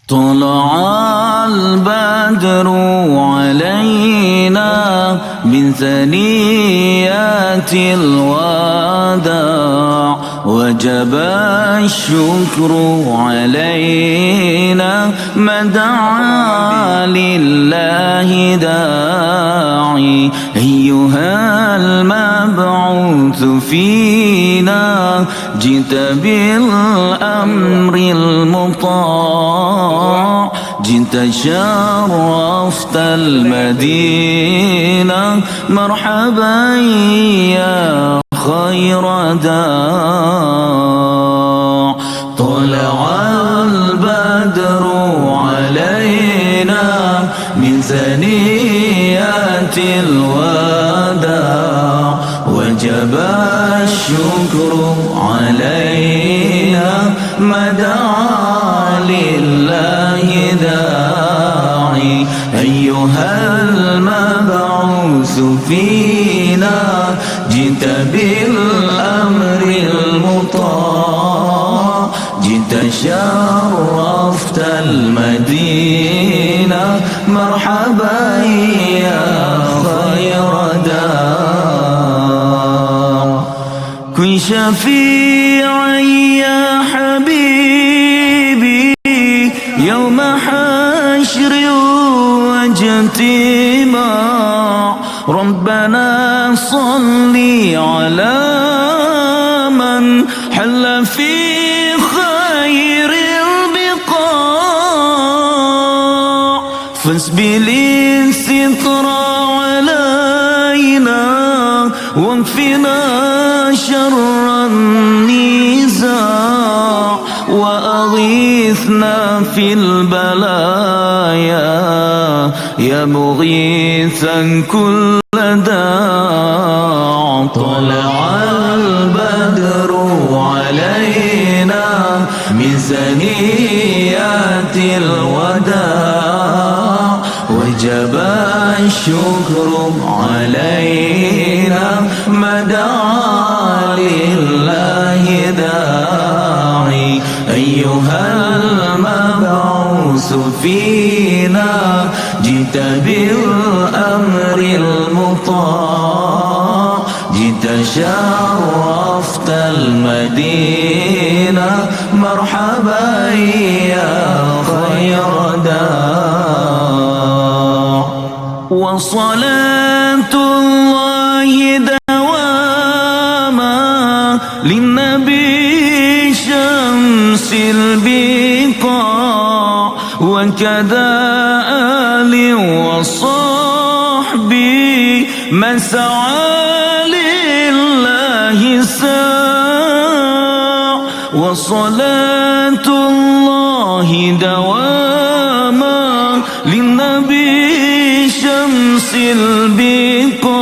طلع البدر علينا من ثنيات الوداع وجب الشكر علينا ما دعا لله داعي أيها المبعوث فينا جئت بالأمر المطاع جئت شرفت المدينة مرحبا يا خير داع طلع البدر علينا من ثنيات الوداع وجب الشكر علينا ما دعا لله داعي أيها المبعوث فينا جئت بالأمر المطاع جئت شرفت المدينة مرحبا يا خير داع كن شفيعا يا حبيبي يوم حشر واجتماع ربنا صل على من حل في خير البقاع فاسبل الستر علينا واكفنا شر النزاع وأغيثنا في البلايا يا مغيثا كل داع طلع البدر علينا من ثنيات الوداع وجب الشكر علينا ما دعا لله داعي أيها المبعوث فينا جئت بالأمر المطاع جئت شرفت المدينة مرحبا يا خير داع وصلاة الله دواما للنبي شمس البقاع وكذا آل وصحبي من سعى لله ساع وصلاة الله دواما للنبي شمس البقاع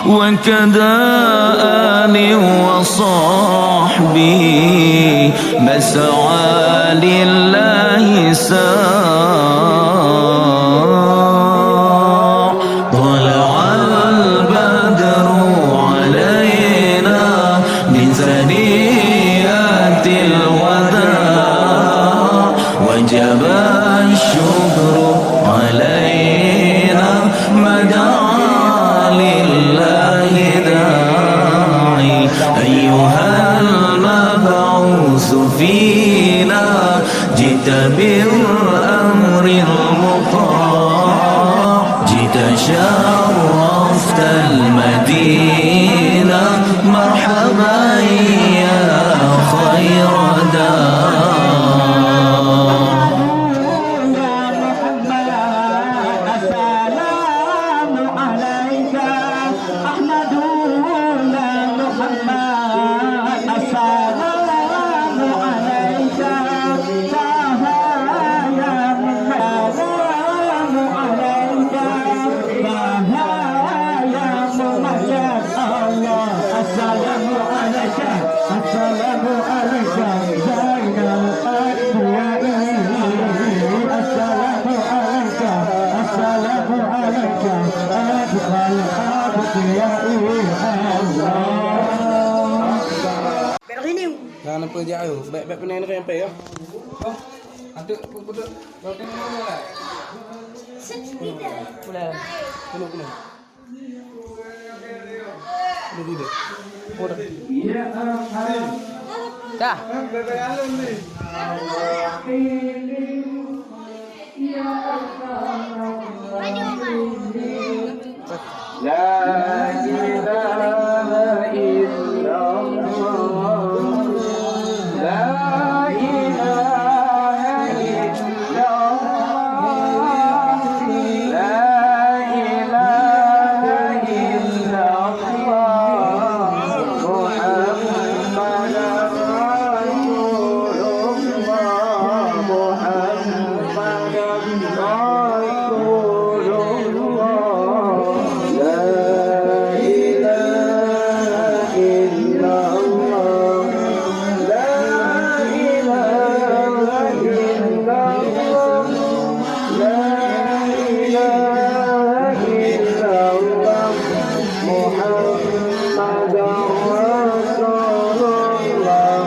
وكذا آل وصحبي من سعى لله ساع طلع البدر علينا من ثنيات الوداع وجب الشكر علينا ما دعا لله داعي أيها المبعوث فينا جئت بالأمر المطاع جئت شرفت المدينة مرحبا يا خير داع Pero giniw. Nanam po di ayo. Baik-baik pengen kayak apa ya? Atuk betul. Kau tengok mana lah? Boleh. Belum. Belum. Udah. Dah. La ilaha illallah. La ilaha illallah. La ilaha illallah. Muhammadan Rasulullah. Muhammadan Rasulullah. La ilaha illallah. La ilaha illallah. La ilaha illallah. Muhammadan Rasulullah.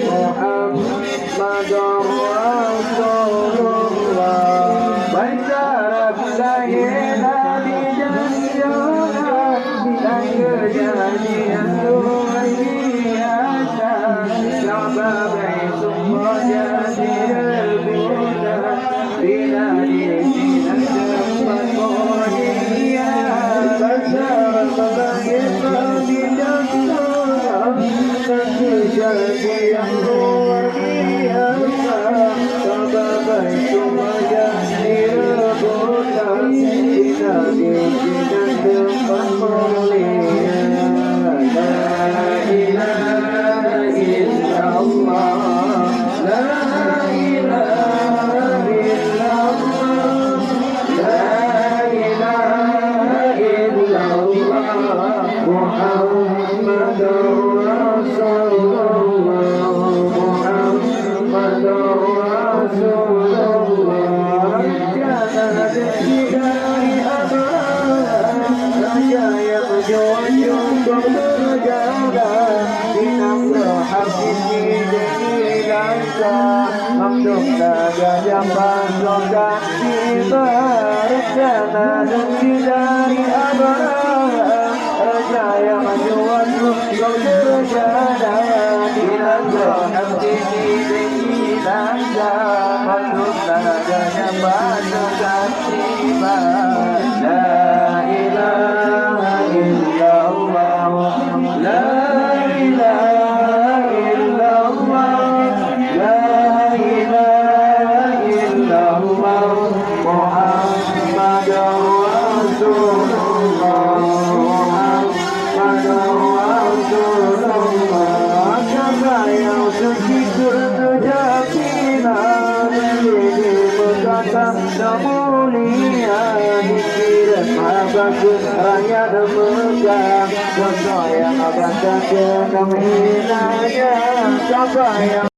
Muhammadan Rasulullah. Bancarat lahirlah di jannah, dan kejadian luar biasa. Sahabat semua jadi rebutan, bila di sini tempat mulia. Bancarat lahirlah di jannah, dan kejadian luar biasa. Sahabat semua jadi rebutan, bila di sini tempat mulia. La ilaha illallah. La ilaha illallah. La ilaha illallah. Muhammadur Rasulullah. Muhammadur Rasulullah. Jangan dari abang, saya yang jujur berjaga di nama hati diri langka. Mamdum naga jamban logat diberjana dari abang, saya yang jujur berjaga di nama hati diri langka. Mamdum naga jamban logat diberjana. La ilaha illallah. La ilaha illallah. La ilaha illallah. Muhammadur Rasulullah. Muhammadur Rasulullah. Siapa yang suci kejakinan, ini berkata semulia dikira sahabat rakyat Mekah. Dosa yang akan terkena hinanya. Siapa yang